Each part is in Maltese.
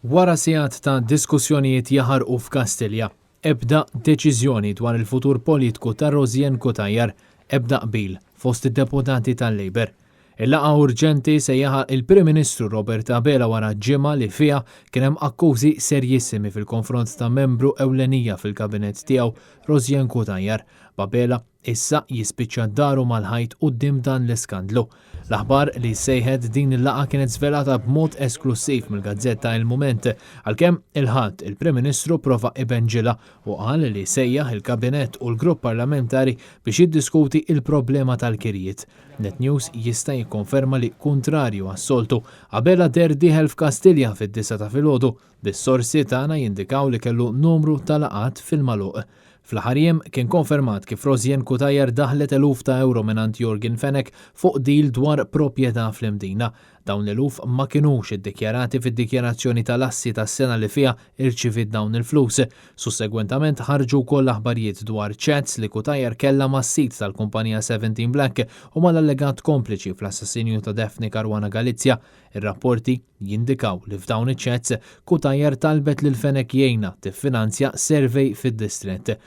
Wara sigħat ta' diskussjonijiet jaħarqu f'Kastilja, ebda deċiżjoni dwar il-futur politiku ta' Rosien Cutajar, ebda qbil fost id-deputati tal-Labor. Il-laqgħa urġenti sejjaħa il-Prim Ministru Robert Abela wara ġimgħa li fiha kien hemm akkużi serjissimi fil-konfront ta' membru ewlenija fil-kabinett tiegħu Rosien Cutajar. Abela issa jispiċċa daru mal-ħajt quddiem dan l-iskandlu. L-aħbar li sejħed din il-laqgħa kienet żvelata b'mod esklusiv mill-Gazzetta Il Mument għalkemm il-ħadd il-Prim Ministru prova ibenġilha u qal li sejjaħ il-Kabinett u l-Grupp Parlamentari biex jiddiskuti il-problema tal-kirjiet. Net News jista' jikkonferma li kuntrarju għas-soltu Abela der dieħel f'Kastilja fid-9 ta' filgħodu bis-sorsi tagħna jindikaw li kellu numru ta' laqgħat fil-magħluq. Fl-aħħar jiem kien konfermat kif Rosien Cutajar daħlet eluf ta' euro minant Jorgen Fenech fuq deal dwar proprjetà fl-Imdina. Dawn l-eluf ma kinux iddikjarati fid-dikjarazzjoni tal-assi tas-sena li fiha irċivit dawn il-flus. Sussegwentament ħarġu wkoll aħbarijiet dwar chats li Cutajar kellha mas-sit tal-kumpanija 17 Black u mal-allegat kompliċi fl-assassinju ta' Daphne Caruana Galizia. Ir-rapporti jindikaw li f'dawn iċ-chats Cutajar talbet lil Fenech jgħinha tiffinanzja survey fid-distrett.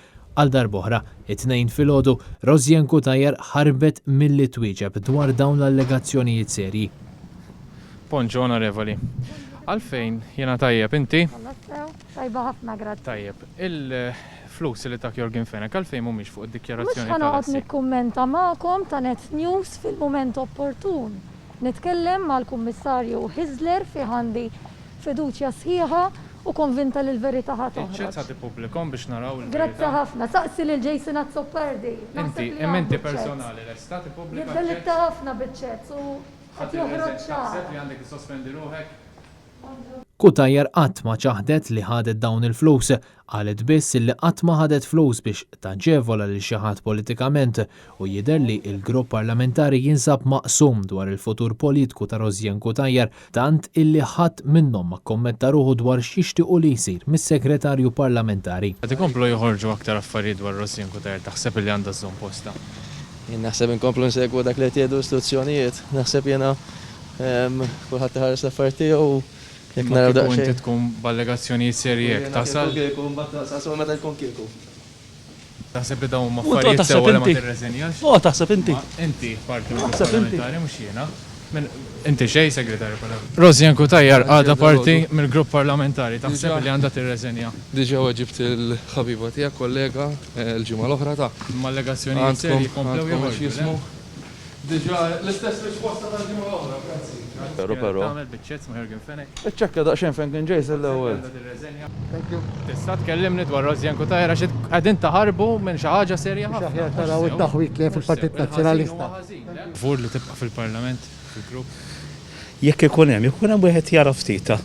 Għal darb'oħra, it-tnejn filgħodu Rosien Cutajar ħarbet milli twieġeb dwar dawn l-allegazzjonijiet serji. Ponġo onorevoli. Għalfejn jiena tajjeb inti? Tajba ħafna grazzi. Tajjeb. Il-flus li ta' Jorgen Fenech għalfejn mhumiex fuq id-dikjarazzjoni Mhux ħanoqgħod nikkummenta magħkom ta' Net News fil-mument opportun. Nitkellem mal-Kummissarju Hizler fi għandi fiduċja sħiħa u konvinta li l-verità ħadd toħroġ. Iċċet sa tippubblikhom biex naraw il-verità. Grazzi ħafna. Saqsi lil Jason Azzopardi. Inti personali lesta tippubblika. Jiddelitta ħafna biċ-ċets u qed joħroġ ċar. li għandek sospendi ruħek. Cutajar qatt ma ċaħdet li ħadet dawn il-flus, qalet biss li qatt ma ħadet flus biex taġġevola lil xi ħadd politikament u jidher li l-grupp parlamentari jinsab maqsum dwar il-futur politiku ta' Rosien Cutajar tant illi ħadd minnhom ma kommenta ruħu dwar x'jixtiequ li jsir mis-segretarju parlamentari. Qed ikomplu joħorġu aktar affarijiet dwar Rosien Cutajar taħseb li għandha żżomm posta. Jien naħseb inkomplu nsegwu dak li qed jgħidu istruzzjonijiet, naħseb jiena kulħadd iħares l-affarijiet tiegħu. Jekk naraw daqsxejn. Inti tkun b'allegazzjonijiet serji hekk tasal. Tasal meta jkun kieku. Taħseb li dawn ma affarijiet sewwa li ma tirreżenjax? Taħseb inti. Inti parti parlamentari mhux jiena. Inti xej segretarju parlamentari. Rosien Cutajar għadha parti mill-grupp parlamentari taħseb li għandha tirreżenja. Diġà ġibt il-ħabiba tiegħek kollega l-ġimgħa l-oħra ta' mal-allegazzjonijiet serji komplew jismu. Diġà l-istess risposta tal-ġimgħa l-oħra, grazzi. Tagħmel biċċett ma' Jorgen Fenech. Iċċekka daqsxejn fejn kien ġejs l-ewwel. Tista' tkellimni dwar Rosien Cutajar għax qegħdin taħarbu minn xi ħaġa serja ħafna. Taraw it-taħwit li fil-Partit Nazzjonalista. Fur li tibqa' fil-Parlament, fil-grupp. Jekk ikun hemm wieħed jara ftita.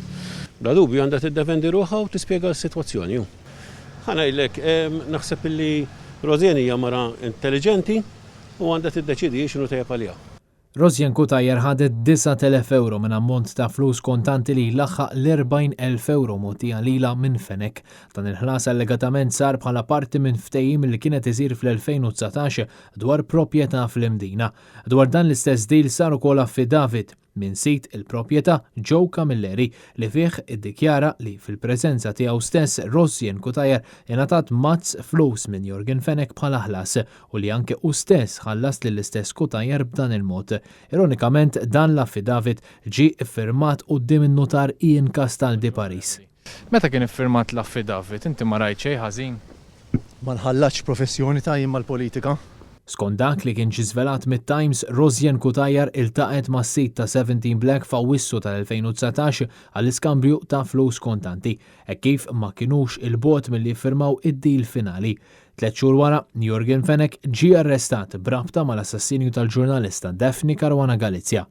Bla dubju għandha tiddefendi ruħha u tispjega s-sitwazzjoni. Ħanajdlek, naħseb illi Rosien hija mara intelligenti u għandha tiddeċidi x'inhu tajjeb għaliha. Rosien Cutajar ħadet 9,000 euro minn ammont ta' flus kontanti li laħħaq l-40,000 euro mogħtija lilha minn Fenech. Dan il-ħlas allegatament sar bħala parti minn ftehim li kienet isir fl-2019 dwar proprjetà fl-Imdina. Dwar dan l-istess deal sar ukoll affidavit minn sit il-proprjetà Joe Camilleri li fih iddikjara li fil-preżenza tiegħu stess Rosien Cutajar ingħatat mazz flus minn Jorgen Fenech bħala ħlas u li anke hu stess ħallas lill-istess Cutajar b'dan il-mod. Ironikament dan l-affidavit ġie iffirmat quddiem in-notar Ian Castaldi Paris. Meta kien iffirmat l-affidavit, inti ma rajt xejn ħażin? Ma nħallax professjoni ta' jien mal-politika. Skont dak li kien ġiżvelat mit-Times, Rosien Cutajar iltaqet mas-sit ta' 17 Black f'Awwissu tal-2019 għall-iskambju ta' flus kontanti, hekk kif ma kinux il-bogħod milli jiffirmaw id-deal finali. 3 xhur wara, Jorgen Fenech ġie arrestat b'rabta mal-assassinju tal-ġurnalista Daphne Caruana Galizia.